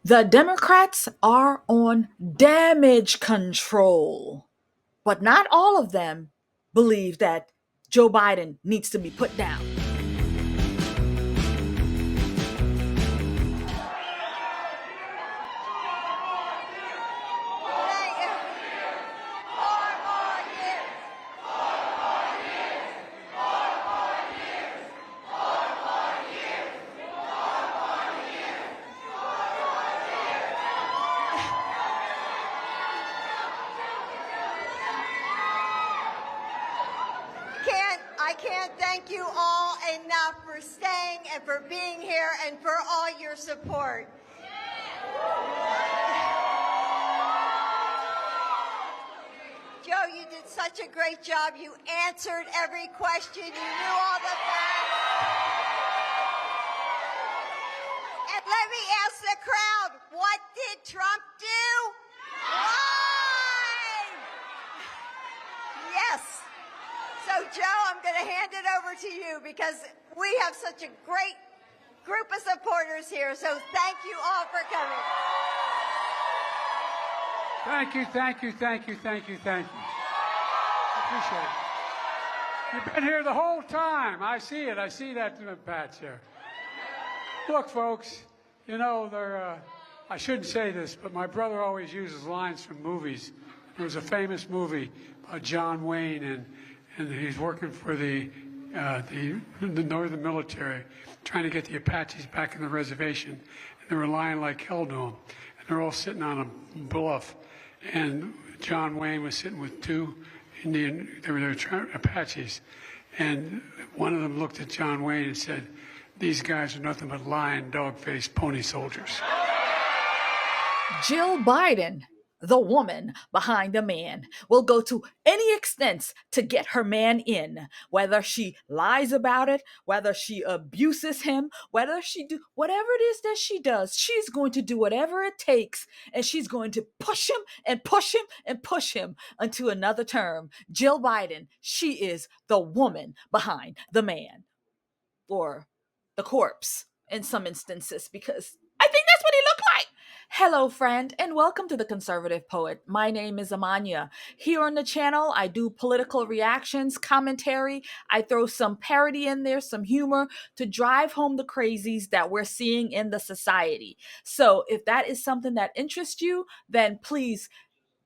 The Democrats are on damage control, but not all of them believe that Joe Biden needs to be put down. I can't thank you all enough for staying and for being here and for all your support. Joe, you did such a great job. You answered every question. You knew all the facts. And let me ask the crowd, what did Trump do? Lie! Yes. So, Joe, I'm going to hand it over to you because we have such a great group of supporters here. So thank you all for coming. Thank you, thank you, thank you, thank you, thank you. I appreciate it. You've been here the whole time. I see it. I see that patch there. Look, folks, you know, I shouldn't say this, but my brother always uses lines from movies. There was a famous movie about John Wayne, and he's working for the Northern military, trying to get the Apaches back in the reservation. And they were lying like hell to him. And they're all sitting on a bluff. And John Wayne was sitting with two Apaches. And one of them looked at John Wayne and said, "These guys are nothing but lying, dog-faced pony soldiers." Jill Biden, the woman behind the man, will go to any extents to get her man in, whether she lies about it, whether she abuses him, whether she do whatever it is that she does. She's going to do whatever it takes, and she's going to push him and push him and push him until another term. Jill Biden, she is the woman behind the man, or the corpse in some instances, because I think that's what he looked like. Hello, friend, and welcome to The Conservative Poet. My name is Amania. Here on the channel, I do political reactions, commentary. I throw some parody in there, some humor to drive home the crazies that we're seeing in the society. So if that is something that interests you, then please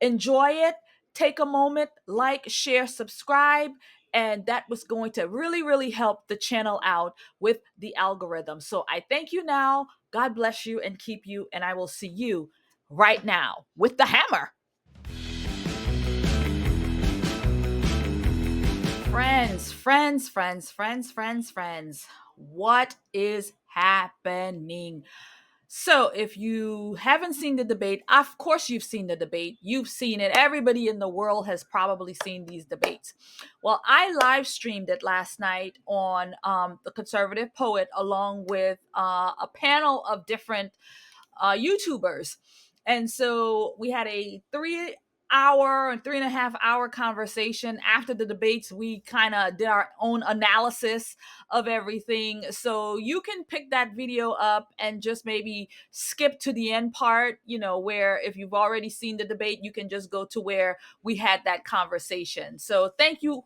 enjoy it. Take a moment, like, share, subscribe, and that was going to really, really help the channel out with the algorithm. So I thank you now. God bless you and keep you, and I will see you right now with the hammer. Friends, what is happening? So if you haven't seen the debate, of course you've seen the debate. You've seen it. Everybody in the world has probably seen these debates. Well, I live streamed it last night on The Conservative Poet, along with a panel of different YouTubers. And so we had a 3 hour and 3.5 hour conversation. After the debates, we kind of did our own analysis of everything. So you can pick that video up and just maybe skip to the end part, where if you've already seen the debate, you can just go to where we had that conversation. So thank you,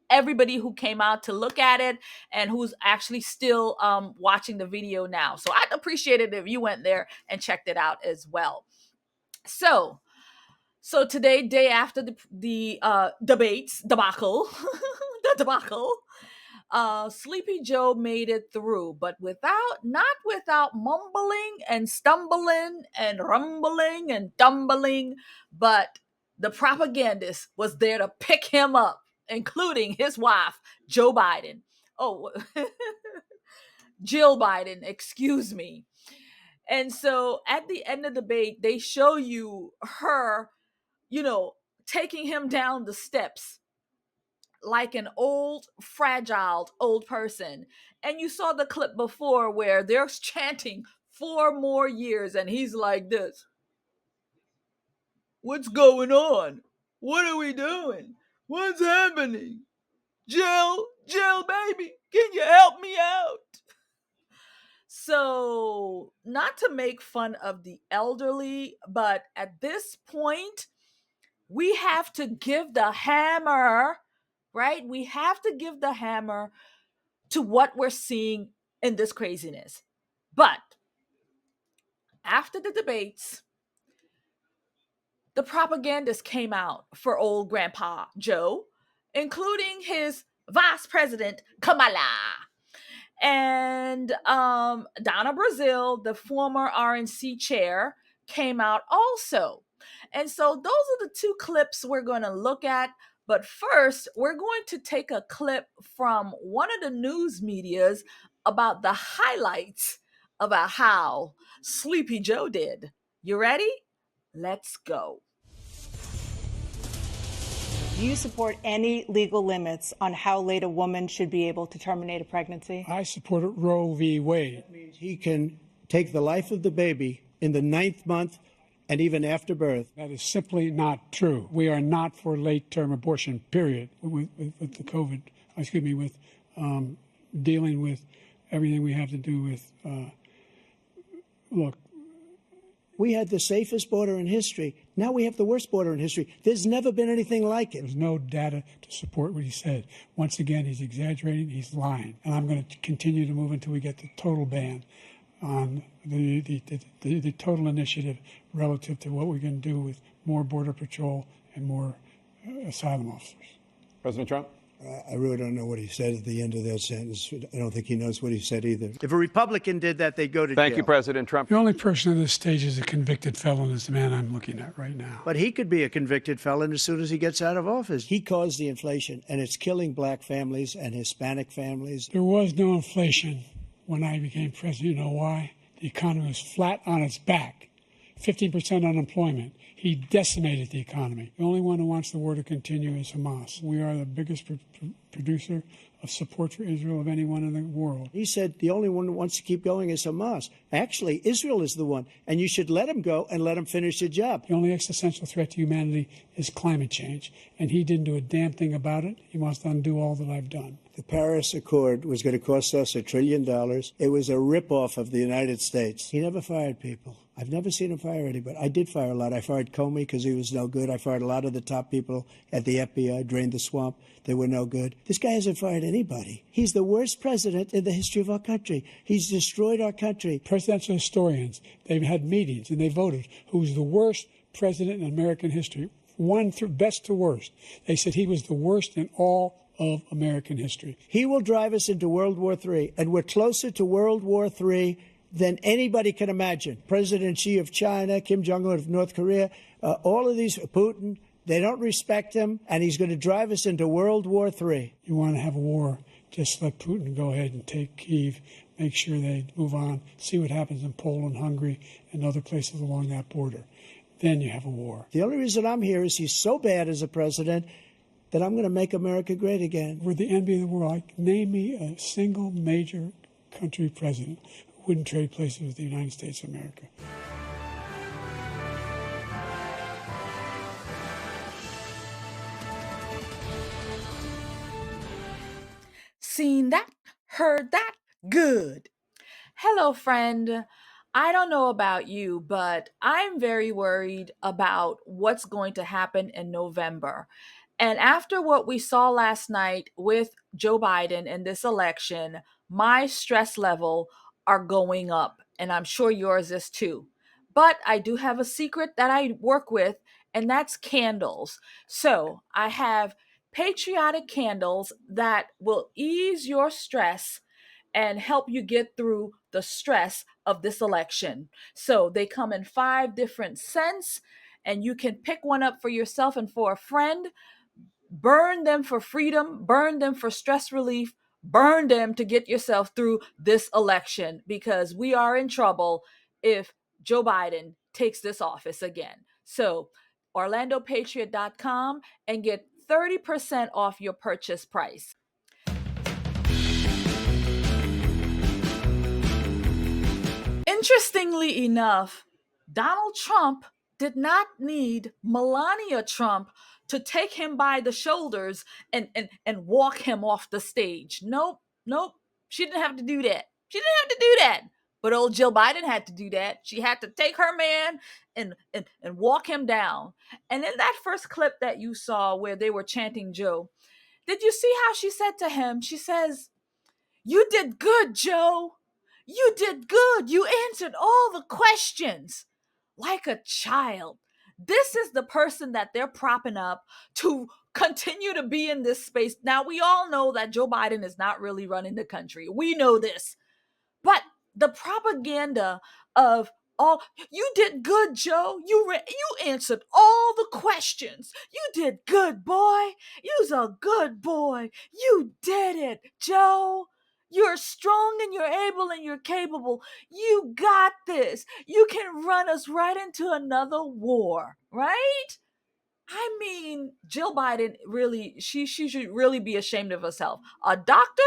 everybody who came out to look at it and who's actually still watching the video now. So I'd appreciate it if you went there and checked it out as well. So today, day after the debates debacle, the debacle, Sleepy Joe made it through, but not without mumbling and stumbling and rumbling and tumbling, but the propagandist was there to pick him up, including his wife, Joe Biden. Oh, Jill Biden, excuse me. And so at the end of the debate, they show you her, taking him down the steps like an old, fragile old person. And you saw the clip before where they're chanting 4 more years, and he's like this. What's going on? What are we doing? What's happening? Jill, baby, can you help me out? So, not to make fun of the elderly, but at this point, we have to give the hammer, right? We have to give the hammer to what we're seeing in this craziness. But after the debates, the propagandists came out for old Grandpa Joe, including his vice president, Kamala. And Donna Brazil, the former RNC chair, came out also. And so those are the two clips we're going to look at. But first, we're going to take a clip from one of the news medias about the highlights about how Sleepy Joe did. You ready? Let's go. Do you support any legal limits on how late a woman should be able to terminate a pregnancy? I support Roe v. Wade. That means he can take the life of the baby in the 9th month and even after birth. That is simply not true. We are not for late-term abortion, period, with the COVID, with dealing with everything we have to do with, look. We had the safest border in history. Now we have the worst border in history. There's never been anything like it. There's no data to support what he said. Once again, he's exaggerating, he's lying. And I'm going to continue to move until we get the total ban on the total initiative relative to what we're going to do with more Border Patrol and more asylum officers. President Trump? I really don't know what he said at the end of that sentence. I don't think he knows what he said either. If a Republican did that, they'd go to jail. Thank you, President Trump. The only person on this stage is a convicted felon is the man I'm looking at right now. But he could be a convicted felon as soon as he gets out of office. He caused the inflation, and it's killing black families and Hispanic families. There was no inflation when I became president. You know why? The economy was flat on its back. 15% unemployment. He decimated the economy. The only one who wants the war to continue is Hamas. We are the biggest producer of support for Israel of anyone in the world. He said the only one who wants to keep going is Hamas. Actually, Israel is the one, and you should let him go and let him finish the job. The only existential threat to humanity is climate change, and he didn't do a damn thing about it. He wants to undo all that I've done. The Paris Accord was going to cost us $1 trillion. It was a ripoff of the United States. He never fired people. I've never seen him fire anybody. I did fire a lot. I fired Comey because he was no good. I fired a lot of the top people at the FBI, drained the swamp. They were no good. This guy hasn't fired anybody. He's the worst president in the history of our country. He's destroyed our country. Presidential historians, they've had meetings and they voted who's the worst president in American history. One through best to worst. They said he was the worst in all of American history. He will drive us into World War III, and we're closer to World War III than anybody can imagine. President Xi of China, Kim Jong-un of North Korea, all of these, Putin, they don't respect him, and he's going to drive us into World War III. You want to have a war, just let Putin go ahead and take Kyiv, make sure they move on, see what happens in Poland, Hungary, and other places along that border. Then you have a war. The only reason I'm here is he's so bad as a president that I'm going to make America great again. We're the envy of the world. Name me a single major country president who wouldn't trade places with the United States of America. Seen that? Heard that? Good. Hello, friend. I don't know about you, but I'm very worried about what's going to happen in November. And after what we saw last night with Joe Biden in this election, my stress level are going up, and I'm sure yours is too. But I do have a secret that I work with, and that's candles. So I have patriotic candles that will ease your stress and help you get through the stress of this election. So they come in 5 different scents, and you can pick one up for yourself and for a friend. Burn them for freedom, burn them for stress relief, burn them to get yourself through this election, because we are in trouble if Joe Biden takes this office again. So OrlandoPatriot.com and get 30% off your purchase price. Interestingly enough, Donald Trump did not need Melania Trump to take him by the shoulders and walk him off the stage. Nope. She didn't have to do that. But old Jill Biden had to do that. She had to take her man and walk him down. And in that first clip that you saw where they were chanting Joe, did you see how she said to him? She says, "You did good, Joe. You did good. You answered all the questions like a child." This is the person that they're propping up to continue to be in this space. Now, we all know that Joe Biden is not really running the country. We know this. But the propaganda of all, "You did good, Joe. You answered all the questions. You did good, boy. You's a good boy. You did it, Joe. You're strong and you're able and you're capable. You got this. You can run us right into another war, right?" I mean, Jill Biden really, she should really be ashamed of herself. A doctor?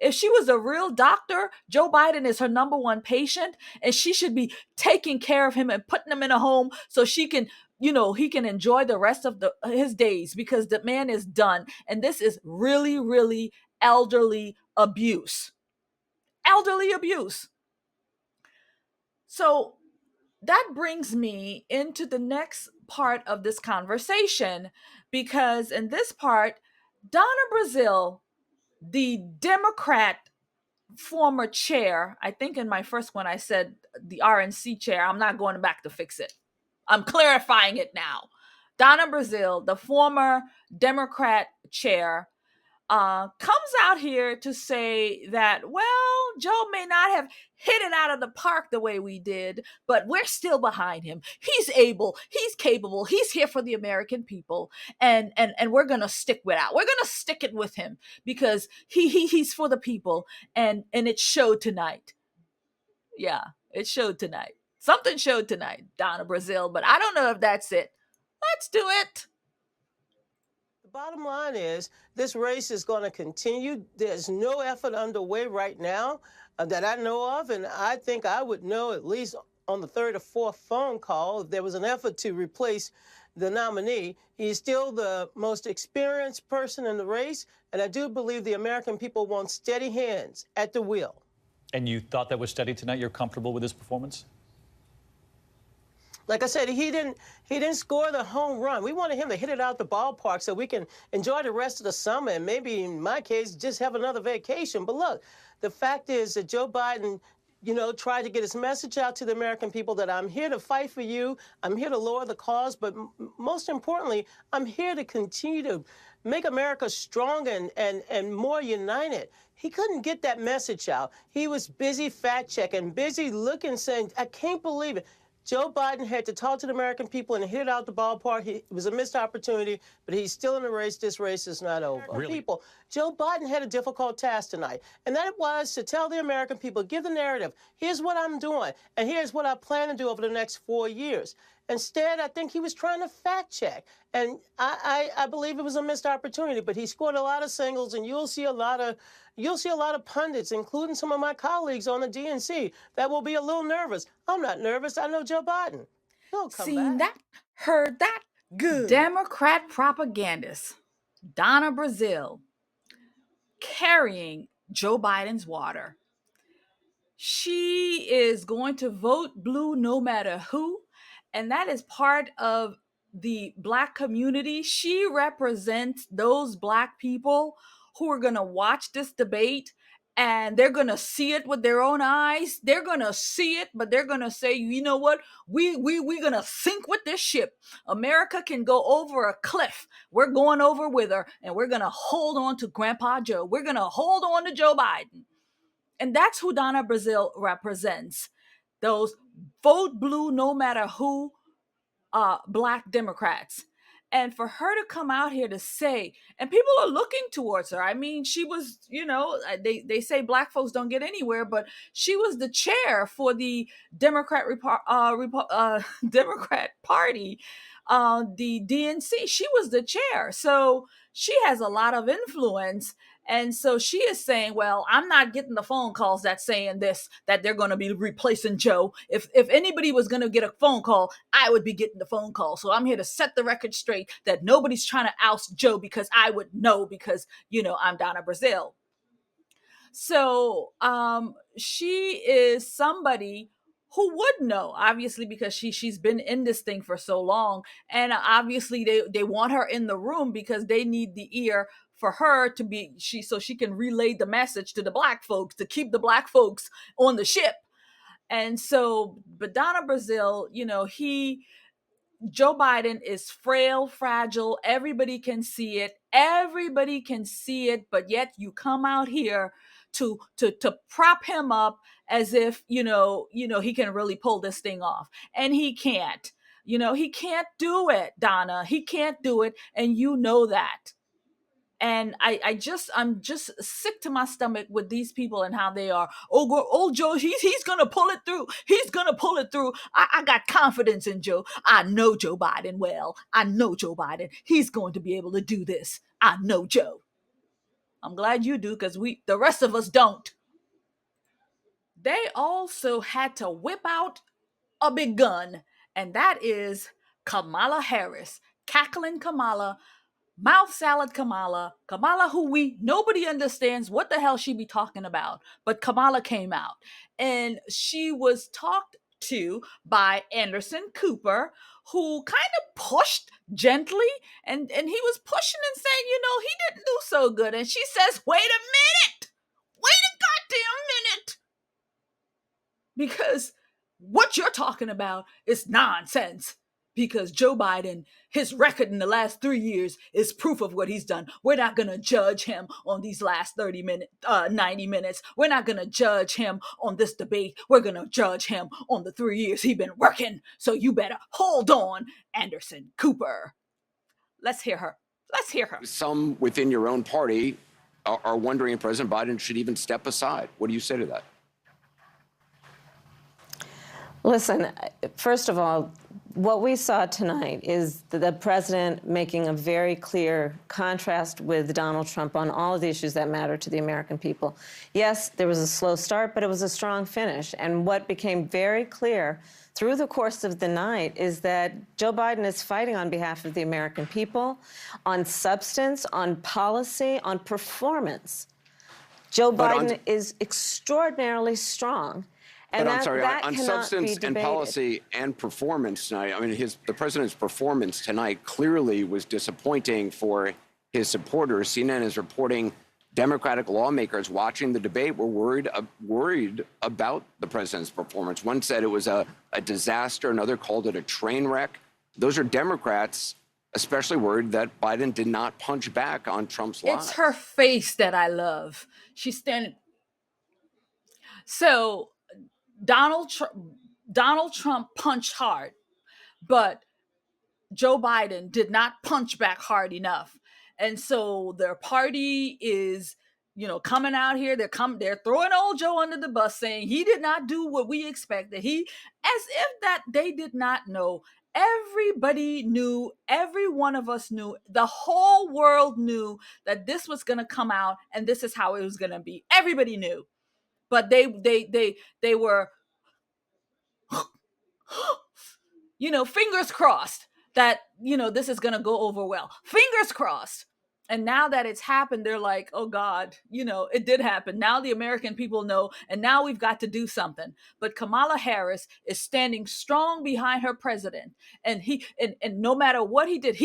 If she was a real doctor, Joe Biden is her number one patient, and she should be taking care of him and putting him in a home so she can, he can enjoy the rest of his days, because the man is done. And this is really, really elderly abuse. Elderly abuse. So that brings me into the next part of this conversation, because in this part, Donna Brazil, the Democrat former chair, I think in my first one I said the RNC chair. I'm not going back to fix it. I'm clarifying it now. Donna Brazil, the former Democrat chair, comes out here to say that, well, Joe may not have hit it out of the park the way we did, but we're still behind him. He's able, he's capable, he's here for the American people, and we're gonna stick with it. We're gonna stick it with him because he's for the people, and it showed tonight. Yeah, it showed tonight. Something showed tonight, Donna Brazil, but I don't know if that's it. Let's do it. The bottom line is this race is going to continue. There's no effort underway right now that I know of, and I think I would know at least on the third or fourth phone call if there was an effort to replace the nominee. He's still the most experienced person in the race, and I do believe the American people want steady hands at the wheel. And you thought that was steady tonight? You're comfortable with his performance? Like I said, he didn't score the home run. We wanted him to hit it out the ballpark so we can enjoy the rest of the summer and maybe, in my case, just have another vacation. But look, the fact is that Joe Biden, tried to get his message out to the American people that I'm here to fight for you. I'm here to lower the cause. But most importantly, I'm here to continue to make America strong and more united. He couldn't get that message out. He was busy fact-checking, busy looking, saying, I can't believe it. Joe Biden had to talk to the American people and hit it out the ballpark. It was a missed opportunity, but he's still in the race. This race is not over. Really? People, Joe Biden had a difficult task tonight, and that was to tell the American people, give the narrative. Here's what I'm doing, and here's what I plan to do over the next 4 years. Instead, I think he was trying to fact check, and I believe it was a missed opportunity. But he scored a lot of singles, and you'll see a lot of pundits, including some of my colleagues on the DNC, that will be a little nervous. I'm not nervous. I know Joe Biden. He'll come Seen back. that, heard that. Good. Democrat propagandist Donna Brazil carrying Joe Biden's water. She is going to vote blue no matter who, and that is part of the Black community. She represents those Black people who are going to watch this debate, and they're going to see it with their own eyes. They're going to see it, but they're going to say, you know what? We're going to sink with this ship. America can go over a cliff. We're going over with her, and we're going to hold on to Grandpa Joe. We're going to hold on to Joe Biden. And that's who Donna Brazil represents. Those vote blue no matter who Black Democrats. And for her to come out here to say, and people are looking towards her. I mean, she was, they say Black folks don't get anywhere, but she was the chair for the Democrat Democrat Party, the DNC. She was the chair. So she has a lot of influence. And so she is saying, well, I'm not getting the phone calls that saying this, that they're going to be replacing Joe. If anybody was going to get a phone call, I would be getting the phone call. So I'm here to set the record straight that nobody's trying to oust Joe because I would know because, I'm Donna Brazil. So she is somebody who would know, obviously, because she's been in this thing for so long, and obviously they want her in the room because they need the ear for her to be so she can relay the message to the black folks to keep the black folks on the ship. And so, but Donna Brazil, Joe Biden is frail, fragile. Everybody can see it. Everybody can see it, but yet you come out here to prop him up as if he can really pull this thing off, and he can't. He can't do it, Donna. He can't do it, and you know that. And I'm just sick to my stomach with these people and how they are. Oh, Joe, he's gonna pull it through. He's gonna pull it through. I got confidence in Joe. I know Joe Biden well. I know Joe Biden. He's going to be able to do this. I know Joe. I'm glad you do, because the rest of us don't. They also had to whip out a big gun, and that is Kamala Harris, cackling Kamala, mouth salad Kamala, who nobody understands what the hell she be talking about, but Kamala came out, and she was talked to by Anderson Cooper, who kind of pushed gently, and he was pushing and saying, he didn't do so good, and she says, wait a goddamn minute, because what you're talking about is nonsense. Because Joe Biden, his record in the last 3 years is proof of what he's done. We're not going to judge him on these last 90 minutes. We're not going to judge him on this debate. We're going to judge him on the 3 years he's been working. So you better hold on, Anderson Cooper. Let's hear her. Some within your own party are wondering if President Biden should even step aside. What do you say to that? Listen, first of all, what we saw tonight is the president making a very clear contrast with Donald Trump on all of the issues that matter to the American people. Yes, there was a slow start, but it was a strong finish. And what became very clear through the course of the night is that Joe Biden is fighting on behalf of the American people, on substance, on policy, on performance. Joe Biden is extraordinarily strong. And but I'm sorry, on substance and policy and performance tonight, I mean, the president's performance tonight clearly was disappointing for his supporters. CNN is reporting Democratic lawmakers watching the debate were worried about the president's performance. One said it was a disaster. Another called it a train wreck. Those are Democrats especially worried that Biden did not punch back on Trump's lies. It's her face that I love. She's standing. So Donald Trump punched hard, but Joe Biden did not punch back hard enough. And so their party is, coming out here. They're throwing old Joe under the bus, saying he did not do what we expected. As if that they did not know. Everybody knew, every one of us knew, the whole world knew that this was going to come out and this is how it was going to be. Everybody knew. But they were, fingers crossed that, this is going to go over well. Fingers crossed. And now that it's happened, they're like, oh God, it did happen. Now the American people know, and now we've got to do something. But Kamala Harris is standing strong behind her president. And and no matter what he did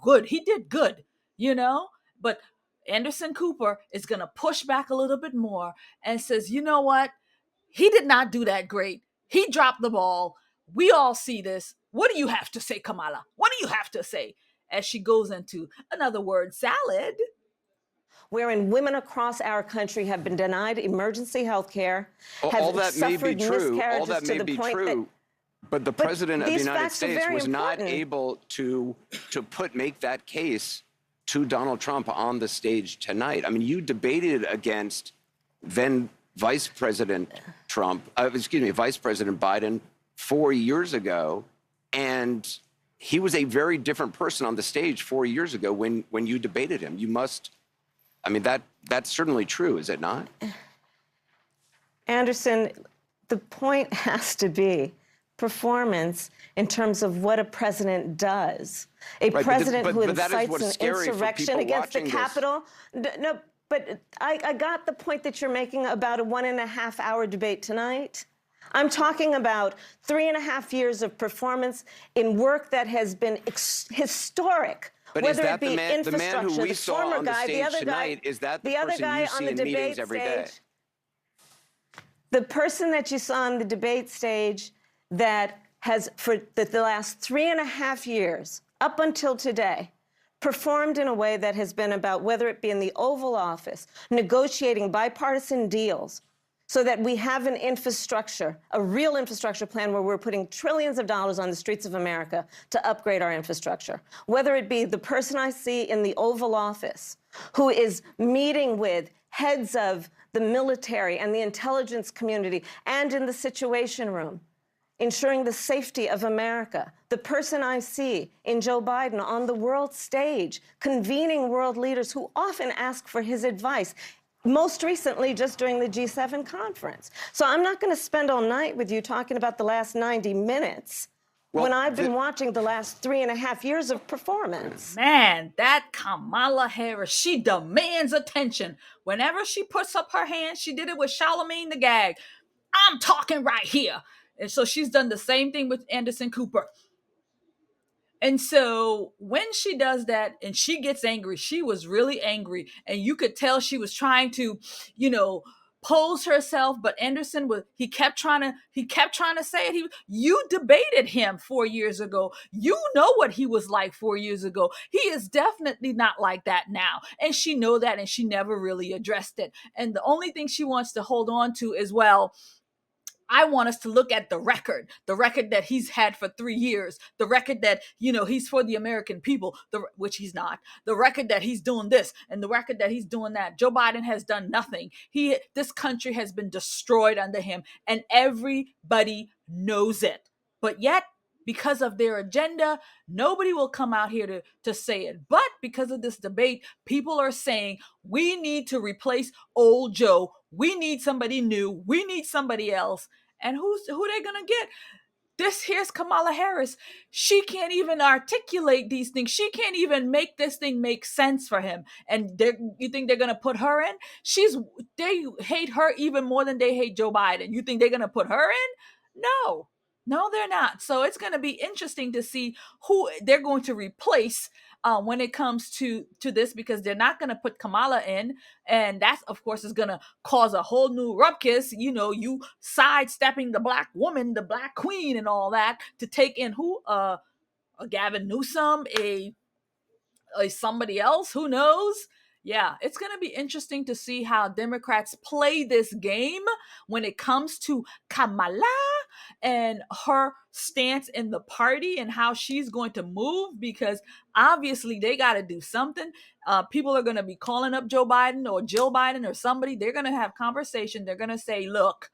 good. He did good, But Anderson Cooper is going to push back a little bit more and says, you know what? He did not do that great. He dropped the ball. We all see this. What do you have to say, Kamala? What do you have to say? As she goes into another word salad. Wherein women across our country have been denied emergency health care. All that may be true. All that may be true. But the president of the United States was not able to make that case to Donald Trump on the stage tonight. I mean, you debated against then Vice President Biden 4 years ago, and he was a very different person on the stage 4 years ago when you debated him. That's certainly true, is it not? Anderson, the point has to be performance in terms of what a president does. A president who incites an insurrection against the Capitol. No, But I got the point that you're making about a 1.5-hour debate tonight. I'm talking about 3.5 years of performance in work that has been historic. But whether is that it be the man who we saw former on the guy, stage the other tonight, guy, is that the the other person guy you on see the in debate meetings every day? stage, the person that you saw on the debate stage that has, for the last 3.5 years, up until today, performed in a way that has been about, whether it be in the Oval Office, negotiating bipartisan deals so that we have an infrastructure, a real infrastructure plan where we're putting trillions of dollars on the streets of America to upgrade our infrastructure. Whether it be the person I see in the Oval Office who is meeting with heads of the military and the intelligence community and in the Situation Room, ensuring the safety of America. The person I see in Joe Biden on the world stage, convening world leaders who often ask for his advice, most recently just during the G7 conference. So I'm not going to spend all night with you talking about the last 90 minutes when I've been watching the last 3.5 years of performance. Man, that Kamala Harris, she demands attention. Whenever she puts up her hand, she did it with Charlemagne the Gag. I'm talking right here. And so she's done the same thing with Anderson Cooper. And so when she does that and she gets angry, she was really angry. And you could tell she was trying to, pose herself, but Anderson he kept trying to say it. You debated him 4 years ago. You know what he was like 4 years ago. He is definitely not like that now. And she know that, and she never really addressed it. And the only thing she wants to hold on to is, well, I want us to look at the record that he's had for 3 years, the record that, he's for the American people, which he's not, the record that he's doing this and the record that he's doing that. Joe Biden has done nothing. This country has been destroyed under him, and everybody knows it. But yet, because of their agenda, nobody will come out here to say it. But because of this debate, people are saying we need to replace old Joe. We need somebody new. We need somebody else. And who they gonna get? Here's Kamala Harris. She can't even articulate these things. She can't even make this thing make sense for him. And you think they're gonna put her in? They hate her even more than they hate Joe Biden. You think they're gonna put her in? No, they're not. So it's going to be interesting to see who they're going to replace when it comes to this, because they're not going to put Kamala in. And that, of course, is going to cause a whole new ruckus. You sidestepping the black woman, the black queen and all that to take in who? A Gavin Newsom, a somebody else, who knows? Yeah, it's going to be interesting to see how Democrats play this game when it comes to Kamala and her stance in the party and how she's going to move, because obviously they got to do something. People are going to be calling up Joe Biden or Jill Biden or somebody. They're going to have conversation. They're going to say, look,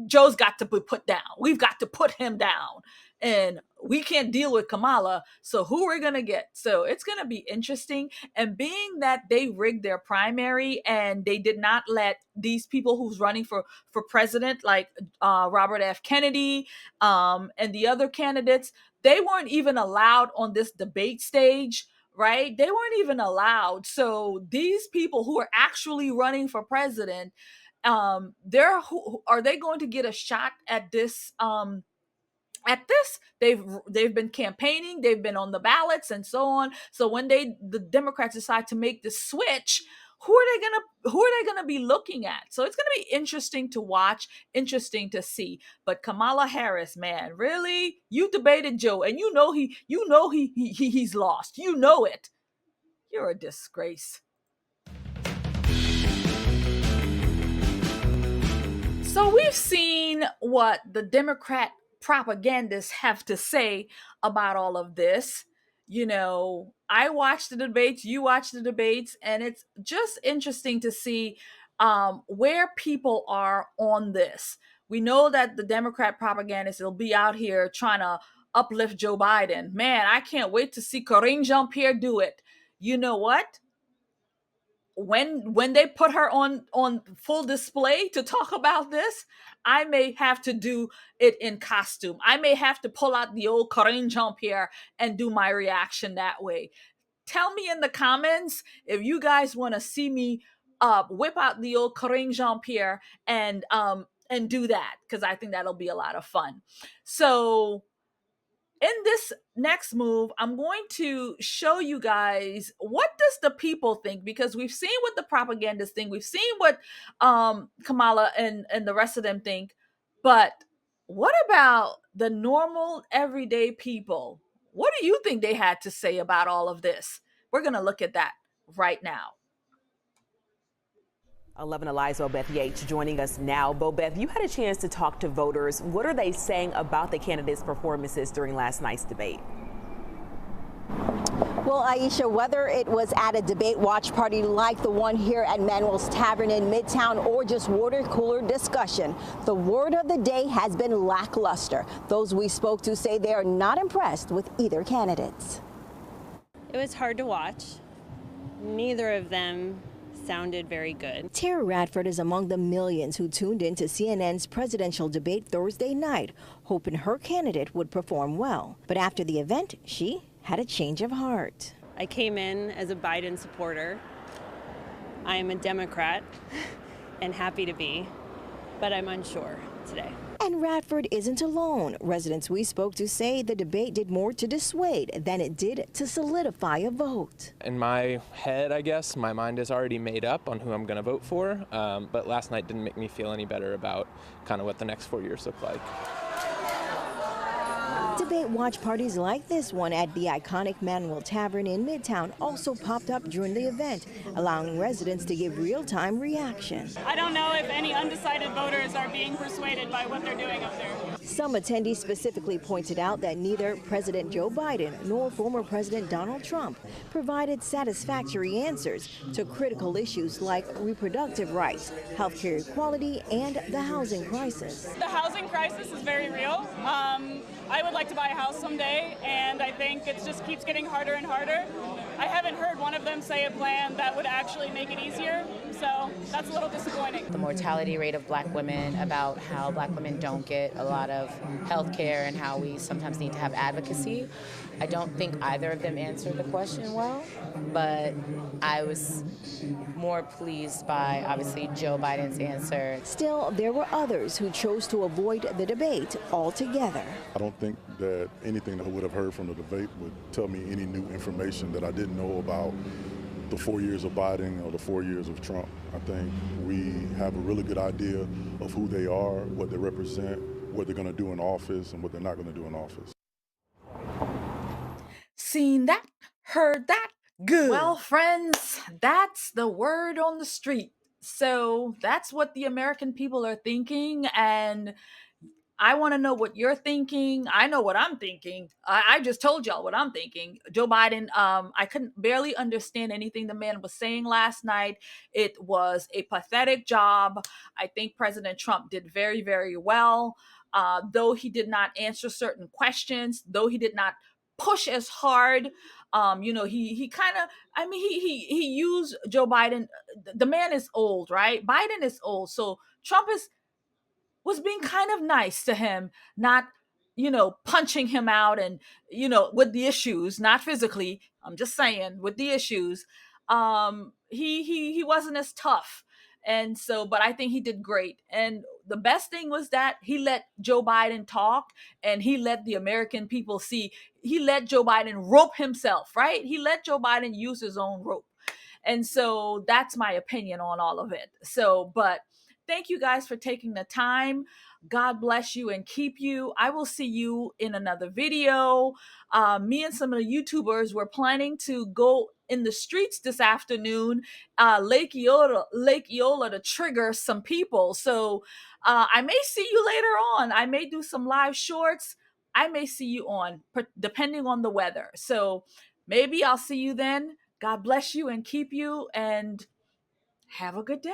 Joe's got to be put down. We've got to put him down. And we can't deal with Kamala. So who are we going to get? So it's going to be interesting. And being that they rigged their primary and they did not let these people who's running for president, like Robert F. Kennedy and the other candidates, they weren't even allowed on this debate stage. Right? They weren't even allowed. So these people who are actually running for president, are they going to get a shot at this? They've been campaigning, they've been on the ballots and so on. So when the Democrats decide to make the switch, who are they gonna be looking at? So it's gonna be interesting to watch, interesting to see. But Kamala Harris, man, really, you debated Joe, and he's lost. You know it. You're a disgrace. So we've seen what the Democrat propagandists have to say about all of this. I watched the debates, you watched the debates, and it's just interesting to see where people are on this. We know that the Democrat propagandists will be out here trying to uplift Joe Biden. Man, I can't wait to see Corinne Jean-Pierre do it. You know what? When they put her on full display to talk about this, I may have to do it in costume. I may have to pull out the old Corinne Jean-Pierre and do my reaction that way. tell me in the comments if you guys want to see me whip out the old Corinne Jean-Pierre and do that, because I think that'll be a lot of fun. So in this next move, I'm going to show you guys what does the people think, because we've seen what the propagandists think, we've seen what Kamala and the rest of them think, but what about the normal everyday people? What do you think they had to say about all of this? We're going to look at that right now. 11 Eliza Beth Yates joining us now. Beth, you had a chance to talk to voters. What are they saying about the candidates' performances during last night's debate? Well, Aisha, whether it was at a debate watch party like the one here at Manuel's Tavern in Midtown or just water cooler discussion, the word of the day has been lackluster. Those we spoke to say they are not impressed with either candidates. It was hard to watch. Neither of them sounded very good. Tara Radford is among the millions who tuned in to CNN's presidential debate Thursday night, hoping her candidate would perform well. But after the event, she had a change of heart. I came in as a Biden supporter. I am a Democrat and happy to be, but I'm unsure today. And Radford isn't alone. Residents we spoke to say the debate did more to dissuade than it did to solidify a vote. In my head, I guess, my mind is already made up on who I'm going to vote for, but last night didn't make me feel any better about kind of what the next 4 years look like. Debate watch parties like this one at the iconic Manuel Tavern in Midtown also popped up during the event, allowing residents to give real-time reactions. I don't know if any undecided voters are being persuaded by what they're doing up there. Some attendees specifically pointed out that neither President Joe Biden nor former President Donald Trump provided satisfactory answers to critical issues like reproductive rights, healthcare equality, and the housing crisis. The housing crisis is very real. I would like to buy a house someday, and I think it just keeps getting harder and harder. I haven't heard one of them say a plan that would actually make it easier, so that's a little disappointing. The mortality rate of black women, about how black women don't get a lot of health care and how we sometimes need to have advocacy. I don't think either of them answered the question well, but I was more pleased by, obviously, Joe Biden's answer. Still, there were others who chose to avoid the debate altogether. I don't think that anything that I would have heard from the debate would tell me any new information that I didn't know about the 4 years of Biden or the 4 years of Trump. I think we have a really good idea of who they are, what they represent, what they're going to do in office, and what they're not going to do in office. Seen that, heard that, good. Well, friends, that's the word on the street. So that's what the American people are thinking, and I want to know what you're thinking. I know what I'm thinking. I just told y'all what I'm thinking. Joe Biden, I couldn't barely understand anything the man was saying last night. It was a pathetic job. I think President Trump did very, very well. Though he did not answer certain questions, though he did not push as hard. He kind of, he used Joe Biden. The man is old, right? Biden is old. So Trump was being kind of nice to him, not, punching him out and, with the issues, not physically. I'm just saying with the issues. He wasn't as tough. And so, but I think he did great. And the best thing was that he let Joe Biden talk, and he let the American people see, he let Joe Biden rope himself, right? He let Joe Biden use his own rope. And so that's my opinion on all of it. So, but thank you guys for taking the time. God bless you and keep you. I will see you in another video. Me and some of the YouTubers were planning to go in the streets this afternoon, Lake Eola, to trigger some people. So I may see you later on. I may do some live shorts. I may see you on, depending on the weather. So maybe I'll see you then. God bless you and keep you, and have a good day.